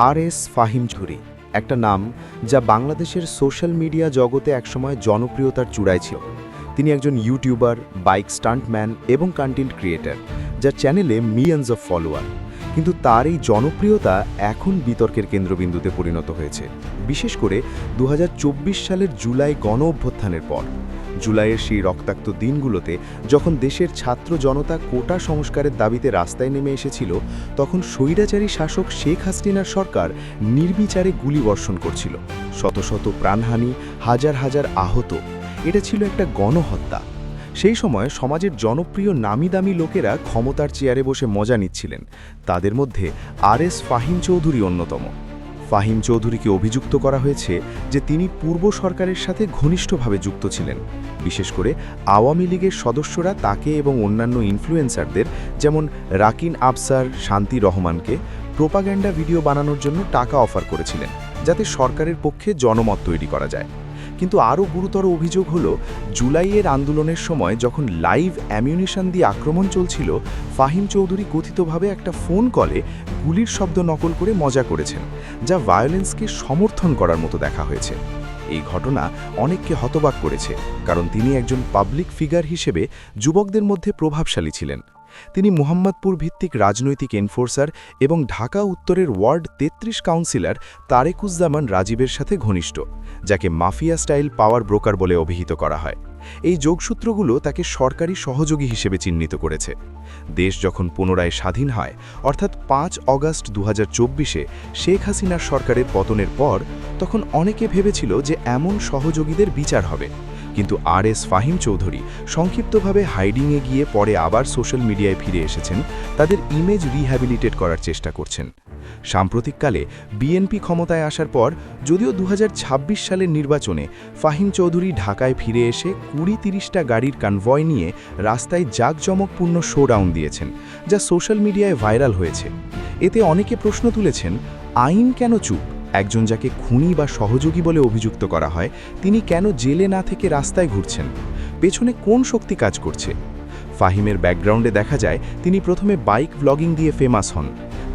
আর.এস. ফাহিম চৌধুরী, একটা নাম যা বাংলাদেশের সোশ্যাল মিডিয়া জগতে একসময় জনপ্রিয়তার চূড়ায় ছিল। তিনি একজন ইউটিউবার, বাইক স্টান্টম্যান এবং কন্টেন্ট ক্রিয়েটর, যার চ্যানেলে মিলিয়ন্স অফ ফলোয়ার। কিন্তু তার এই জনপ্রিয়তা এখন বিতর্কের কেন্দ্রবিন্দুতে পরিণত হয়েছে, বিশেষ করে ২০২৪ সালের জুলাই গণ অভ্যুত্থানের পর। জুলাইয়ের সেই রক্তাক্ত দিনগুলোতে যখন দেশের ছাত্র জনতা কোটা সংস্কারের দাবিতে রাস্তায় নেমে এসেছিল, তখন স্বৈরাচারী শাসক শেখ হাসিনার সরকার নির্বিচারে গুলিবর্ষণ করছিল। শত শত প্রাণহানি, হাজার হাজার আহত। এটা ছিল একটা গণহত্যা। সেই সময় সমাজের জনপ্রিয় নামিদামি লোকেরা ক্ষমতার চেয়ারে বসে মজা নিচ্ছিলেন। তাদের মধ্যে আর.এস. ফাহিম চৌধুরী অন্যতম। ফাহিম চৌধুরীকে অভিযুক্ত করা হয়েছে যে তিনি পূর্ব সরকারের সাথে ঘনিষ্ঠভাবে যুক্ত ছিলেন। বিশেষ করে আওয়ামী লীগের সদস্যরা তাকে এবং অন্যান্য ইনফ্লুয়েন্সারদের যেমন রাকিন আফসার, শান্তি রহমানকে প্রোপাগ্যান্ডা ভিডিও বানানোর জন্য টাকা অফার করেছিলেন, যাতে সরকারের পক্ষে জনমত তৈরি করা যায়। কিন্তু আরও গুরুতর অভিযোগ হলো, জুলাইয়ের আন্দোলনের সময় যখন লাইভ অ্যামিউনিশন দিয়ে আক্রমণ চলছিল, ফাহিম চৌধুরী কথিতভাবে একটা ফোন কলে গুলির শব্দ নকল করে মজা করেছেন, যা ভায়োলেন্সকে সমর্থন করার মতো দেখা হয়েছে। এই ঘটনা অনেককে হতবাক করেছে, কারণ তিনি একজন পাবলিক ফিগার হিসেবে যুবকদের মধ্যে প্রভাবশালী ছিলেন। তিনি মুহাম্মদপুর ভিত্তিক রাজনৈতিক এনফোর্সার এবং ঢাকা উত্তরের ওয়ার্ড ৩৩ কাউন্সিলর তারেকুজ্জামান রাজীবের সাথে ঘনিষ্ঠ, যাকে মাফিয়া স্টাইল পাওয়ার ব্রোকার বলে অভিহিত করা হয়। এই যোগসূত্রগুলো তাকে সরকারি সহযোগী হিসেবে চিহ্নিত করেছে। দেশ যখন পুনরায় স্বাধীন হয়, অর্থাৎ ৫ অগাস্ট ২০২৪-এ শেখ হাসিনার সরকারের পতনের পর, তখন অনেকে ভেবেছিল যে এমন সহযোগীদের বিচার হবে। কিন্তু আর.এস. ফাহিম চৌধুরী সংক্ষিপ্তভাবে হাইডিংয়ে গিয়ে পরে আবার সোশ্যাল মিডিয়ায় ফিরে এসেছেন, তাদের ইমেজ রিহ্যাবিলিটেট করার চেষ্টা করছেন। সাম্প্রতিককালে বিএনপি ক্ষমতায় আসার পর, যদিও ২০২৬ সালের নির্বাচনে ফাহিম চৌধুরী ঢাকায় ফিরে এসে ২০-৩০টা গাড়ির কনভয় নিয়ে রাস্তায় জাঁকজমকপূর্ণ শোডাউন দিয়েছেন, যা সোশ্যাল মিডিয়ায় ভাইরাল হয়েছে। এতে অনেকে প্রশ্ন তুলেছেন, আইন কেন চুপ? একজন যাকে খুনি বা সহযোগী বলে অভিযুক্ত করা হয়, তিনি কেন জেলে না থেকে রাস্তায় ঘুরছেন? পেছনে কোন শক্তি কাজ করছে? ফাহিমের ব্যাকগ্রাউন্ডে দেখা যায় তিনি প্রথমে বাইক ব্লগিং দিয়ে ফেমাস হন।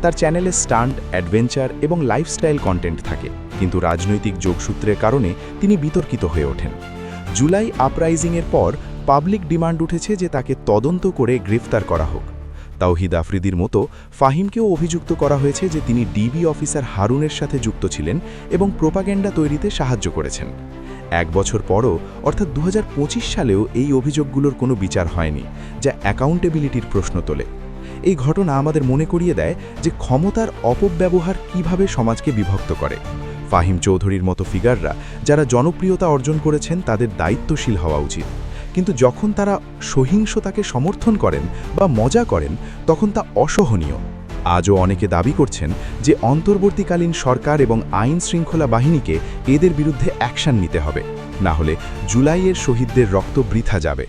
তার চ্যানেলে স্টান্ট, অ্যাডভেঞ্চার এবং লাইফস্টাইল কন্টেন্ট থাকে, কিন্তু রাজনৈতিক যোগসূত্রের কারণে তিনি বিতর্কিত হয়ে ওঠেন। জুলাই আপরাইজিংয়ের পর পাবলিক ডিমান্ড উঠেছে যে তাকে তদন্ত করে গ্রেফতার করা হোক। তাওহিদ আফ্রিদির মতো ফাহিমকেও অভিযুক্ত করা হয়েছে যে তিনি ডিবি অফিসার হারুনের সাথে যুক্ত ছিলেন এবং প্রোপাগ্যান্ডা তৈরিতে সাহায্য করেছেন। ১ বছর পরও, অর্থাৎ ২০২৫ সালেও এই অভিযোগগুলোর কোনো বিচার হয়নি, যা অ্যাকাউন্টেবিলিটির প্রশ্ন তোলে। এই ঘটনা আমাদের মনে করিয়ে দেয় যে ক্ষমতার অপব্যবহার কিভাবে সমাজকে বিভক্ত করে। ফাহিম চৌধুরীর মতো ফিগাররা যারা জনপ্রিয়তা অর্জন করেছেন, তাদের দায়িত্বশীল হওয়া উচিত। কিন্তু যখন তারা সহিংসতাকে সমর্থন করেন বা মজা করেন, তখন তা অসহনীয়। আজও অনেকে দাবি করছেন যে অন্তর্বর্তীকালীন সরকার এবং আইন শৃঙ্খলা বাহিনীকে এদের বিরুদ্ধে অ্যাকশন নিতে হবে, না হলে জুলাইয়ের শহীদদের রক্ত বৃথা যাবে।